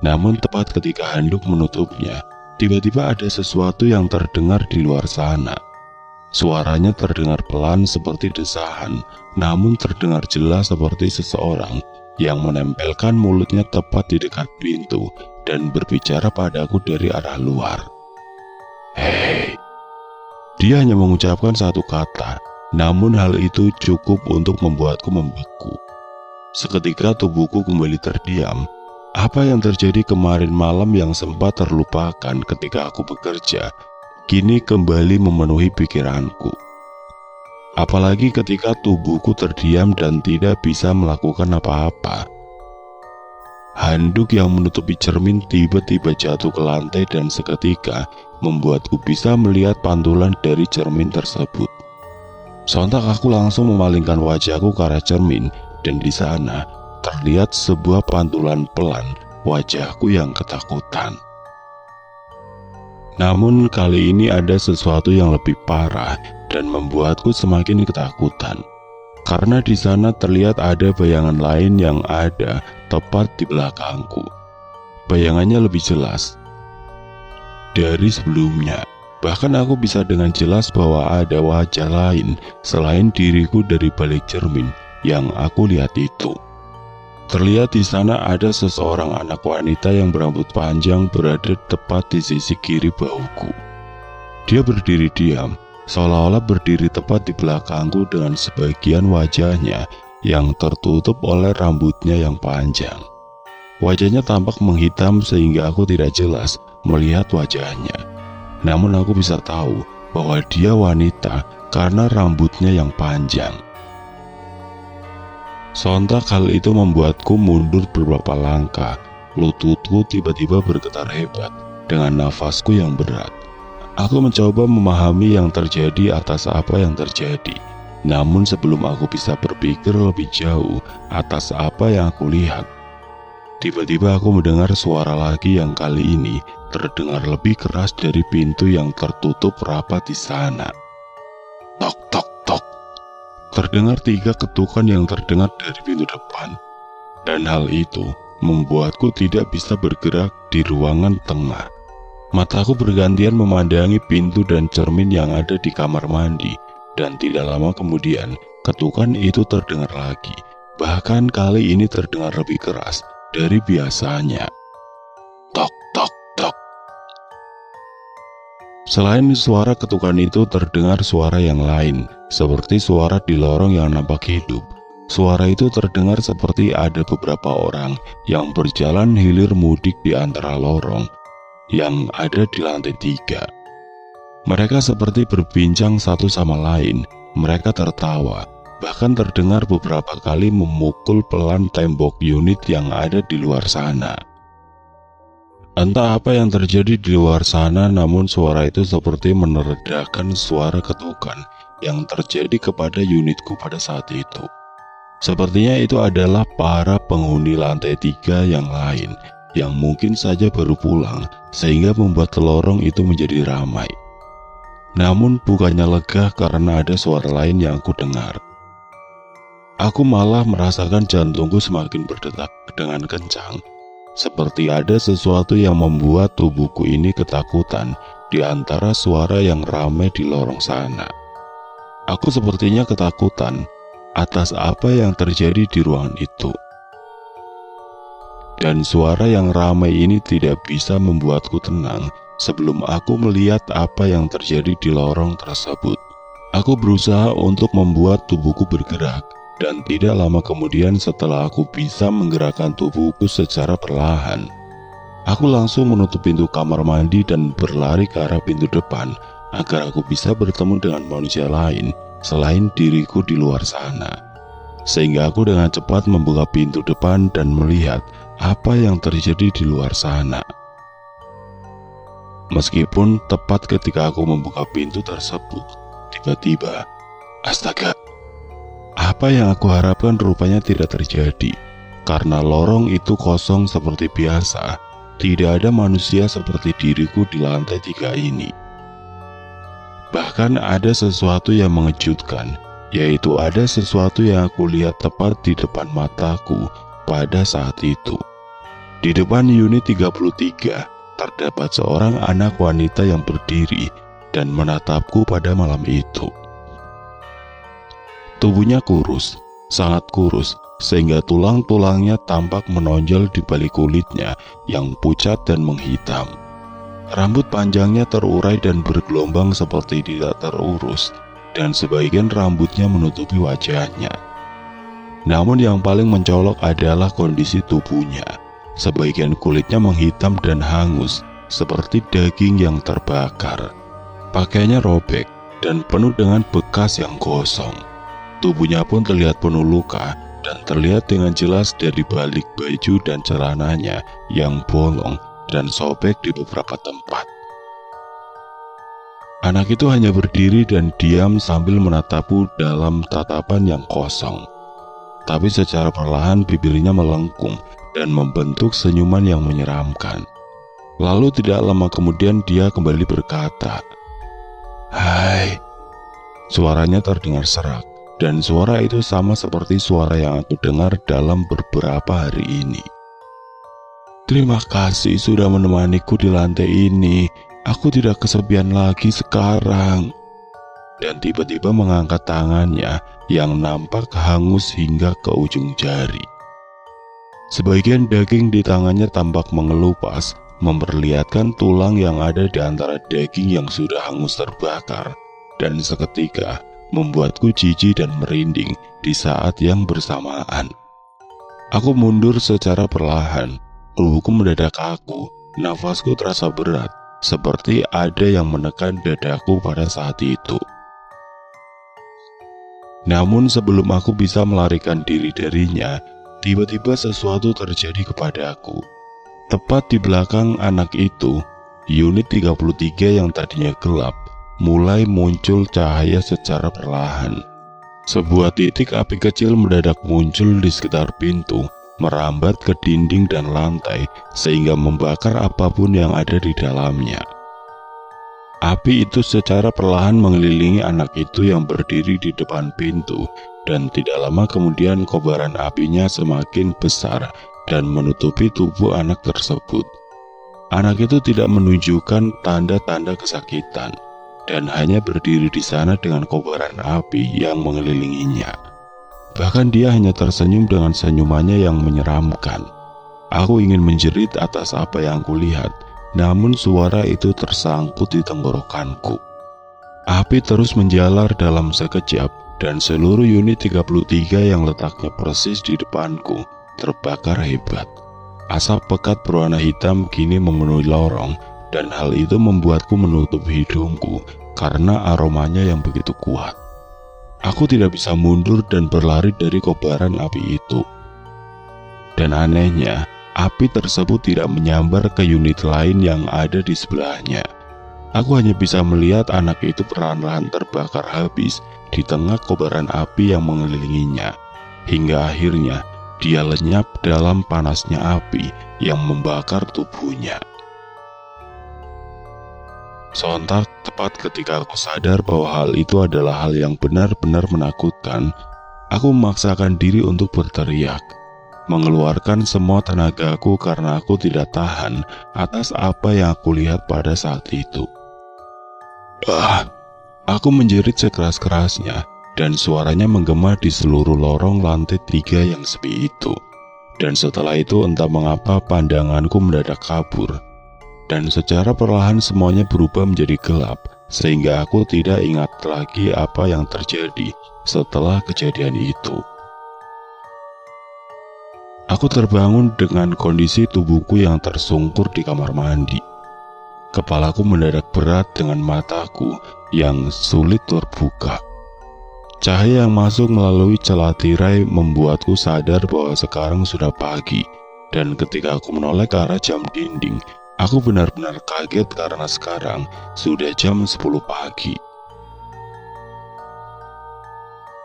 Namun tepat ketika handuk menutupnya, tiba-tiba ada sesuatu yang terdengar di luar sana. Suaranya terdengar pelan seperti desahan, namun terdengar jelas seperti seseorang yang menempelkan mulutnya tepat di dekat pintu dan berbicara padaku dari arah luar. "Hei!" Dia hanya mengucapkan satu kata, namun hal itu cukup untuk membuatku membeku. Seketika tubuhku kembali terdiam. Apa yang terjadi kemarin malam yang sempat terlupakan ketika aku bekerja, kini kembali memenuhi pikiranku. Apalagi ketika tubuhku terdiam dan tidak bisa melakukan apa-apa. Handuk yang menutupi cermin tiba-tiba jatuh ke lantai dan seketika membuatku bisa melihat pantulan dari cermin tersebut. Sontak aku langsung memalingkan wajahku ke arah cermin dan di sana terlihat sebuah pantulan pelan wajahku yang ketakutan. Namun kali ini ada sesuatu yang lebih parah dan membuatku semakin ketakutan. Karena di sana terlihat ada bayangan lain yang ada tepat di belakangku. Bayangannya lebih jelas dari sebelumnya. Bahkan aku bisa dengan jelas bahwa ada wajah lain selain diriku dari balik cermin yang aku lihat itu. Terlihat di sana ada seseorang anak wanita yang berambut panjang berada tepat di sisi kiri bahuku. Dia berdiri diam, seolah-olah berdiri tepat di belakangku dengan sebagian wajahnya yang tertutup oleh rambutnya yang panjang. Wajahnya tampak menghitam sehingga aku tidak jelas melihat wajahnya. Namun aku bisa tahu bahwa dia wanita karena rambutnya yang panjang. Sontak hal itu membuatku mundur beberapa langkah. Lututku tiba-tiba bergetar hebat dengan nafasku yang berat. Aku mencoba memahami yang terjadi atas apa yang terjadi. Namun sebelum aku bisa berpikir lebih jauh atas apa yang aku lihat, tiba-tiba aku mendengar suara lagi yang kali ini terdengar lebih keras dari pintu yang tertutup rapat di sana. Tok tok tok. Terdengar 3 ketukan yang terdengar dari pintu depan. Dan hal itu membuatku tidak bisa bergerak di ruangan tengah. Mataku bergantian memandangi pintu dan cermin yang ada di kamar mandi. Dan tidak lama kemudian ketukan itu terdengar lagi. Bahkan kali ini terdengar lebih keras dari biasanya. Tok tok tok. Selain suara ketukan itu terdengar suara yang lain, seperti suara di lorong yang nampak hidup. Suara itu terdengar seperti ada beberapa orang yang berjalan hilir mudik di antara lorong yang ada di lantai 3. Mereka seperti berbincang satu sama lain. Mereka tertawa, bahkan terdengar beberapa kali memukul pelan tembok unit yang ada di luar sana. Entah apa yang terjadi di luar sana, namun suara itu seperti meredakan suara ketukan yang terjadi kepada unitku pada saat itu. Sepertinya itu adalah para penghuni lantai 3 yang lain yang mungkin saja baru pulang sehingga membuat lorong itu menjadi ramai. Namun bukannya lega karena ada suara lain yang aku dengar. Aku malah merasakan jantungku semakin berdetak dengan kencang. Seperti ada sesuatu yang membuat tubuhku ini ketakutan di antara suara yang ramai di lorong sana. Aku sepertinya ketakutan atas apa yang terjadi di ruangan itu. Dan suara yang ramai ini tidak bisa membuatku tenang sebelum aku melihat apa yang terjadi di lorong tersebut. Aku berusaha untuk membuat tubuhku bergerak. Dan tidak lama kemudian setelah aku bisa menggerakkan tubuhku secara perlahan, aku langsung menutup pintu kamar mandi dan berlari ke arah pintu depan agar aku bisa bertemu dengan manusia lain selain diriku di luar sana. Sehingga aku dengan cepat membuka pintu depan dan melihat apa yang terjadi di luar sana. Meskipun tepat ketika aku membuka pintu tersebut, tiba-tiba, astaga! Apa yang aku harapkan rupanya tidak terjadi, karena lorong itu kosong seperti biasa. Tidak ada manusia seperti diriku di lantai 3 ini. Bahkan ada sesuatu yang mengejutkan, yaitu ada sesuatu yang aku lihat tepat di depan mataku pada saat itu. Di depan unit 33 terdapat seorang anak wanita yang berdiri dan menatapku pada malam itu. Tubuhnya kurus, sangat kurus, sehingga tulang-tulangnya tampak menonjol di balik kulitnya yang pucat dan menghitam. Rambut panjangnya terurai dan bergelombang seperti tidak terurus, dan sebagian rambutnya menutupi wajahnya. Namun yang paling mencolok adalah kondisi tubuhnya. Sebagian kulitnya menghitam dan hangus, seperti daging yang terbakar. Pakaiannya robek dan penuh dengan bekas yang gosong. Tubuhnya pun terlihat penuh luka dan terlihat dengan jelas dari balik baju dan celananya yang bolong dan sobek di beberapa tempat. Anak itu hanya berdiri dan diam sambil menatapku dalam tatapan yang kosong. Tapi secara perlahan bibirnya melengkung dan membentuk senyuman yang menyeramkan. Lalu tidak lama kemudian dia kembali berkata, "Hai." Suaranya terdengar serak, dan suara itu sama seperti suara yang aku dengar dalam beberapa hari ini. "Terima kasih sudah menemaniku di lantai ini. Aku tidak kesepian lagi sekarang." Dan tiba-tiba mengangkat tangannya yang nampak hangus hingga ke ujung jari. Sebagian daging di tangannya tampak mengelupas, memperlihatkan tulang yang ada di antara daging yang sudah hangus terbakar, dan seketika membuatku jijik dan merinding di saat yang bersamaan. Aku mundur secara perlahan, tubuhku mendadak kaku, nafasku terasa berat, seperti ada yang menekan dadaku pada saat itu. Namun sebelum aku bisa melarikan diri darinya, tiba-tiba sesuatu terjadi kepadaku. Tepat di belakang anak itu, unit 33 yang tadinya gelap, mulai muncul cahaya secara perlahan. Sebuah titik api kecil mendadak muncul di sekitar pintu, merambat ke dinding dan lantai, sehingga membakar apapun yang ada di dalamnya. Api itu secara perlahan mengelilingi anak itu yang berdiri di depan pintu, dan tidak lama kemudian kobaran apinya semakin besar dan menutupi tubuh anak tersebut. Anak itu tidak menunjukkan tanda-tanda kesakitan, dan hanya berdiri di sana dengan kobaran api yang mengelilinginya. Bahkan dia hanya tersenyum dengan senyumannya yang menyeramkan. Aku ingin menjerit atas apa yang kulihat, namun suara itu tersangkut di tenggorokanku. Api terus menjalar dalam sekejap, dan seluruh unit 33 yang letaknya persis di depanku terbakar hebat. Asap pekat berwarna hitam kini memenuhi lorong, dan hal itu membuatku menutup hidungku karena aromanya yang begitu kuat. Aku tidak bisa mundur dan berlari dari kobaran api itu. Dan anehnya, api tersebut tidak menyambar ke unit lain yang ada di sebelahnya. Aku hanya bisa melihat anak itu perlahan-lahan terbakar habis di tengah kobaran api yang mengelilinginya, hingga akhirnya dia lenyap dalam panasnya api yang membakar tubuhnya. Sontak, tepat ketika aku sadar bahwa hal itu adalah hal yang benar-benar menakutkan, aku memaksakan diri untuk berteriak, mengeluarkan semua tenagaku karena aku tidak tahan atas apa yang aku lihat pada saat itu. Aku menjerit sekeras-kerasnya, dan suaranya menggema di seluruh lorong lantai 3 yang sepi itu. Dan setelah itu entah mengapa pandanganku mendadak kabur, dan secara perlahan semuanya berubah menjadi gelap, sehingga aku tidak ingat lagi apa yang terjadi setelah kejadian itu. Aku terbangun dengan kondisi tubuhku yang tersungkur di kamar mandi. Kepalaku mendadak berat dengan mataku yang sulit terbuka. Cahaya yang masuk melalui celah tirai membuatku sadar bahwa sekarang sudah pagi, dan ketika aku menoleh ke arah jam dinding, aku benar-benar kaget karena sekarang sudah jam 10 pagi.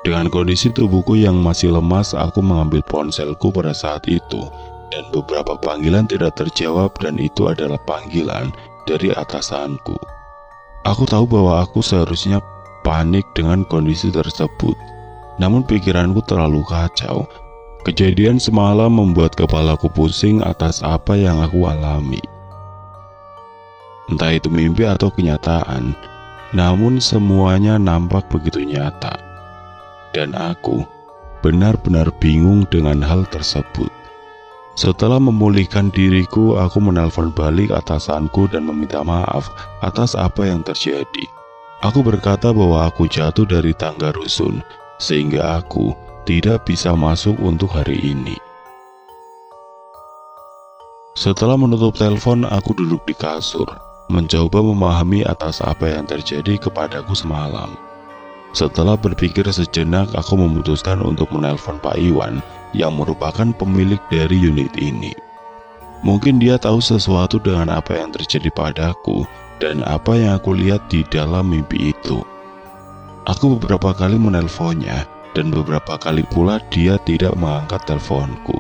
Dengan kondisi tubuhku yang masih lemas, aku mengambil ponselku pada saat itu, dan beberapa panggilan tidak terjawab, dan itu adalah panggilan dari atasanku. Aku tahu bahwa aku seharusnya panik dengan kondisi tersebut, namun pikiranku terlalu kacau Kejadian semalam membuat kepalaku pusing atas apa yang aku alami. Entah itu mimpi atau kenyataan, namun semuanya nampak begitu nyata. Dan aku benar-benar bingung dengan hal tersebut. Setelah memulihkan diriku, aku menelpon balik atasanku dan meminta maaf atas apa yang terjadi. Aku berkata bahwa aku jatuh dari tangga rusun, sehingga aku tidak bisa masuk untuk hari ini. Setelah menutup telepon, aku duduk di kasur, mencoba memahami atas apa yang terjadi kepadaku semalam. Setelah berpikir sejenak, aku memutuskan untuk menelpon Pak Iwan yang merupakan pemilik dari unit ini. Mungkin dia tahu sesuatu dengan apa yang terjadi padaku dan apa yang aku lihat di dalam mimpi itu. Aku beberapa kali menelponnya dan beberapa kali pula dia tidak mengangkat teleponku.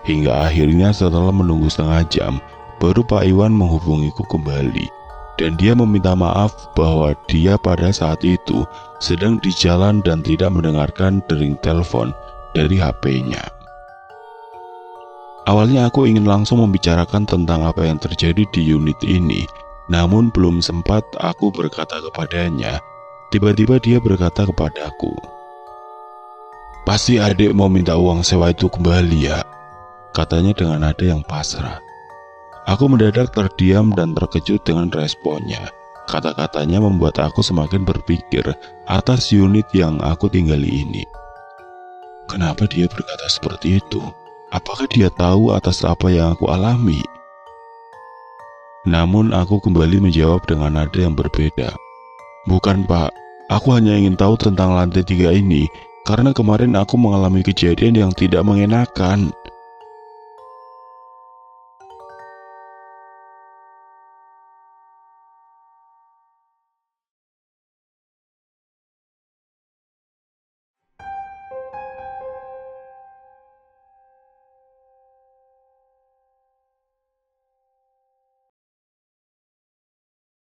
Hingga akhirnya setelah menunggu setengah jam, baru Pak Iwan menghubungiku kembali. Dan dia meminta maaf bahwa dia pada saat itu sedang di jalan dan tidak mendengarkan dering telepon dari HP-nya. Awalnya aku ingin langsung membicarakan tentang apa yang terjadi di unit ini, namun belum sempat aku berkata kepadanya. Tiba-tiba dia berkata kepadaku, "Pasti adik mau minta uang sewa itu kembali ya," katanya dengan nada yang pasrah. Aku mendadak terdiam dan terkejut dengan responnya. Kata-katanya membuat aku semakin berpikir atas unit yang aku tinggali ini. Kenapa dia berkata seperti itu? Apakah dia tahu atas apa yang aku alami? Namun aku kembali menjawab dengan nada yang berbeda. "Bukan Pak, aku hanya ingin tahu tentang lantai 3 ini, karena kemarin aku mengalami kejadian yang tidak mengenakan."